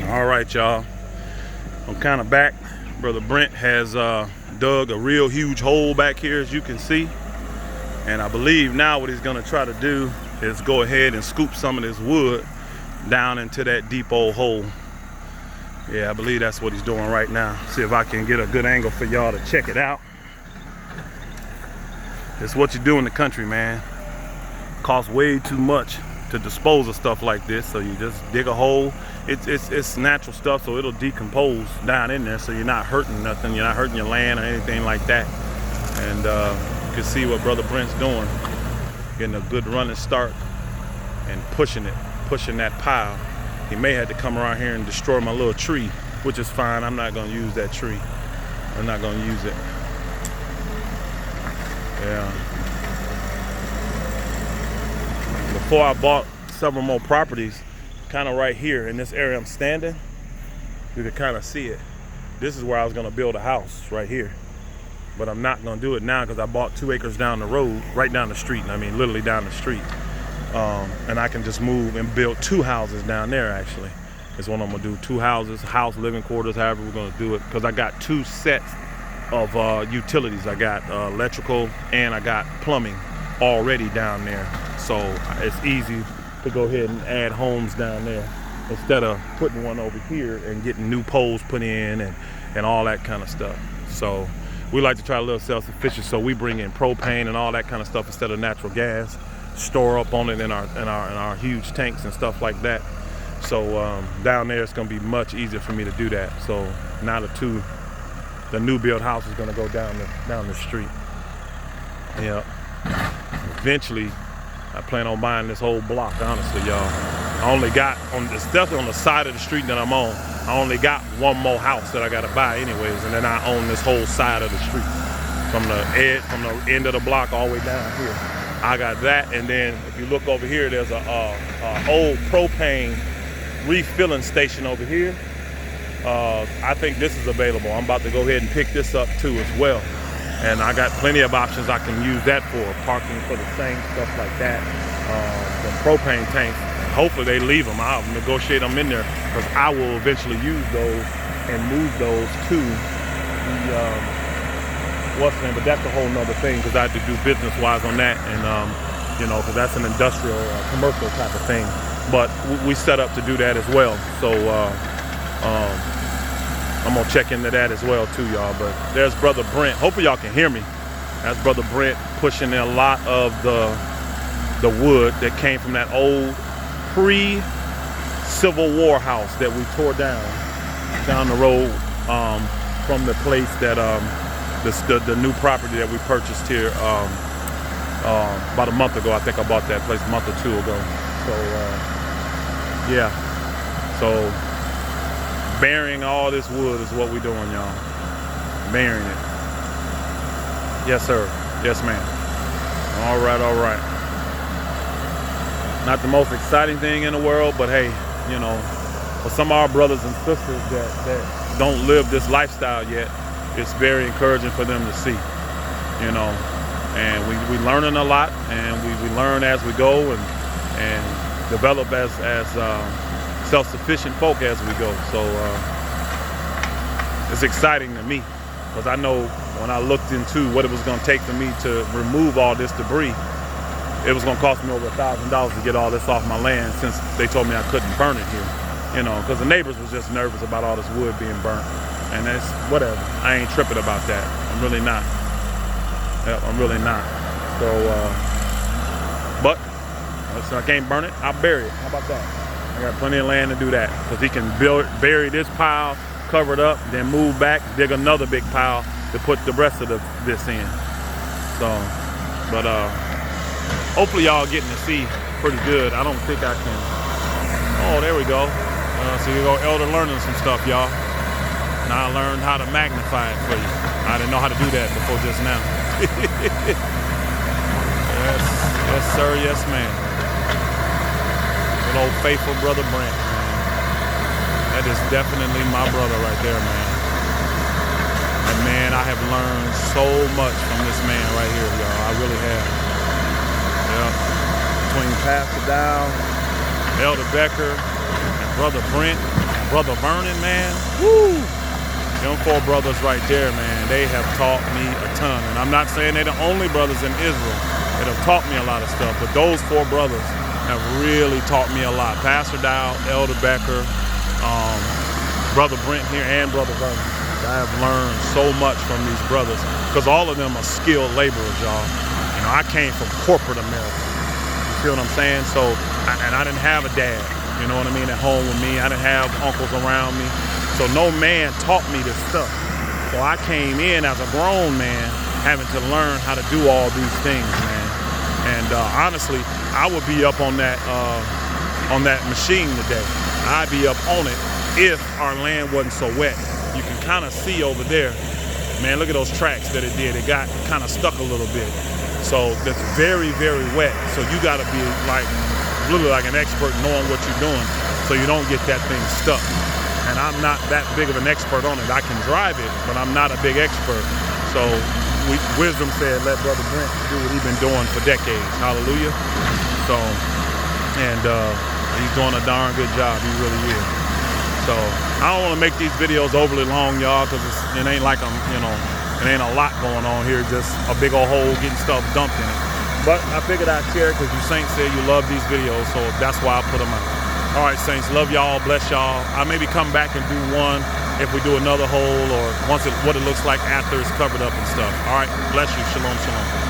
All right, y'all. I'm kind of back. Brother Brent has dug a real huge hole back here, as you can see. And I believe now what he's gonna try to do is go ahead and scoop some of this wood down into that deep old hole. Yeah, I believe that's what he's doing right now. See if I can get a good angle for y'all to check it out. It's what you do in the country, man. Costs way too much to dispose of stuff like this, so you just dig a hole. It's natural stuff, so it'll decompose down in there, so you're not hurting nothing. You're not hurting your land or anything like that. And you can see what Brother Brent's doing, getting a good running start and pushing that pile. He may have to come around here and destroy my little tree, which is fine. I'm not gonna use that tree. I'm not gonna use it. Yeah. Before I bought several more properties, kind of right here in this area I'm standing, you can kind of see it. This is where I was gonna build a house, right here. But I'm not gonna do it now because I bought 2 acres down the road, right down the street. I mean, literally down the street. And I can just move and build 2 houses down there, actually. Is what I'm gonna do, 2 houses, house, living quarters, however we're gonna do it. Because I got 2 sets of utilities. I got electrical and I got plumbing already down there. So it's easy to go ahead and add homes down there instead of putting one over here and getting new poles put in and all that kind of stuff. So we like to try a little self-sufficient, so we bring in propane and all that kind of stuff instead of natural gas, store up on it in our huge tanks and stuff like that. So down there it's gonna be much easier for me to do that. So now the new build house is gonna go down the street. Yeah. Eventually, I plan on buying this whole block, honestly, y'all. I only got, it's definitely on the side of the street that I'm on, I only got one more house that I gotta buy anyways, and then I own this whole side of the street. From the end of the block all the way down here. I got that, and then if you look over here, there's a old propane refilling station over here. I think this is available. I'm about to go ahead and pick this up too as well. And I got plenty of options I can use that for, parking for the same stuff like that. The propane tanks, hopefully they leave them. I'll negotiate them in there because I will eventually use those and move those to the, what's the name, but that's a whole nother thing because I have to do business-wise on that, and you know, because that's an industrial, commercial type of thing. But we set up to do that as well. So I'm gonna check into that as well too, y'all. But there's Brother Brent. Hopefully y'all can hear me. That's Brother Brent pushing in a lot of the wood that came from that old pre-Civil War house that we tore down the road from the place that the new property that we purchased here about a month ago. I think I bought that place a month or 2 ago. So yeah. So burying all this wood is what we're doing, y'all. Burying it. Yes, sir. Yes, ma'am. All right, all right. Not the most exciting thing in the world, but hey, you know, for some of our brothers and sisters that don't live this lifestyle yet, it's very encouraging for them to see, you know. And we learning a lot, and we learn as we go and develop as self-sufficient folk as we go. So it's exciting to me because I know when I looked into what it was going to take for me to remove all this debris, it was going to cost me over $1,000 to get all this off my land, since they told me I couldn't burn it here, you know, because the neighbors was just nervous about all this wood being burnt. And that's whatever. I ain't tripping about that. I'm really not. Yep, I'm really not. So, but if I can't burn it, I'll bury it. How about that? I got plenty of land to do that, because he can bury this pile, cover it up, then move back, dig another big pile to put the rest of this in. So, but hopefully y'all getting to see pretty good. I don't think I can. Oh, there we go. So you go elder learning some stuff, y'all. Now I learned how to magnify it for you. I didn't know how to do that before just now. Yes, sir, yes, ma'am. Good old faithful Brother Brent, man. That is definitely my brother right there, man. And man, I have learned so much from this man right here, y'all. I really have. Yeah. Between Pastor Dow, Elder Becker, and Brother Brent, Brother Vernon, man, woo! Them 4 brothers right there, man, they have taught me a ton. And I'm not saying they're the only brothers in Israel that have taught me a lot of stuff, but those 4 brothers have really taught me a lot. Pastor Dow, Elder Becker, Brother Brent here, and Brother Vernon. I have learned so much from these brothers because all of them are skilled laborers, y'all. You know, I came from corporate America. You feel what I'm saying? So, and I didn't have a dad, you know what I mean, at home with me. I didn't have uncles around me. So no man taught me this stuff. So I came in as a grown man having to learn how to do all these things, man. And honestly, I would be up on that machine today. I'd be up on it if our land wasn't so wet. You can kind of see over there, man, look at those tracks that it did. It got kind of stuck a little bit. So that's very, very wet. So you got to be like, really like an expert knowing what you're doing so you don't get that thing stuck. And I'm not that big of an expert on it. I can drive it, but I'm not a big expert. So wisdom said, let Brother Brent do what he's been doing for decades. Hallelujah. So, and he's doing a darn good job. He really is. So I don't want to make these videos overly long, y'all, because it ain't like I'm, you know, it ain't a lot going on here. Just a big old hole getting stuff dumped in it. But I figured I'd share it because you saints said you love these videos, so that's why I put them out. All right, saints, love y'all, bless y'all. I maybe come back and do one if we do another hole or what it looks like after it's covered up and stuff. All right, bless you. Shalom, shalom.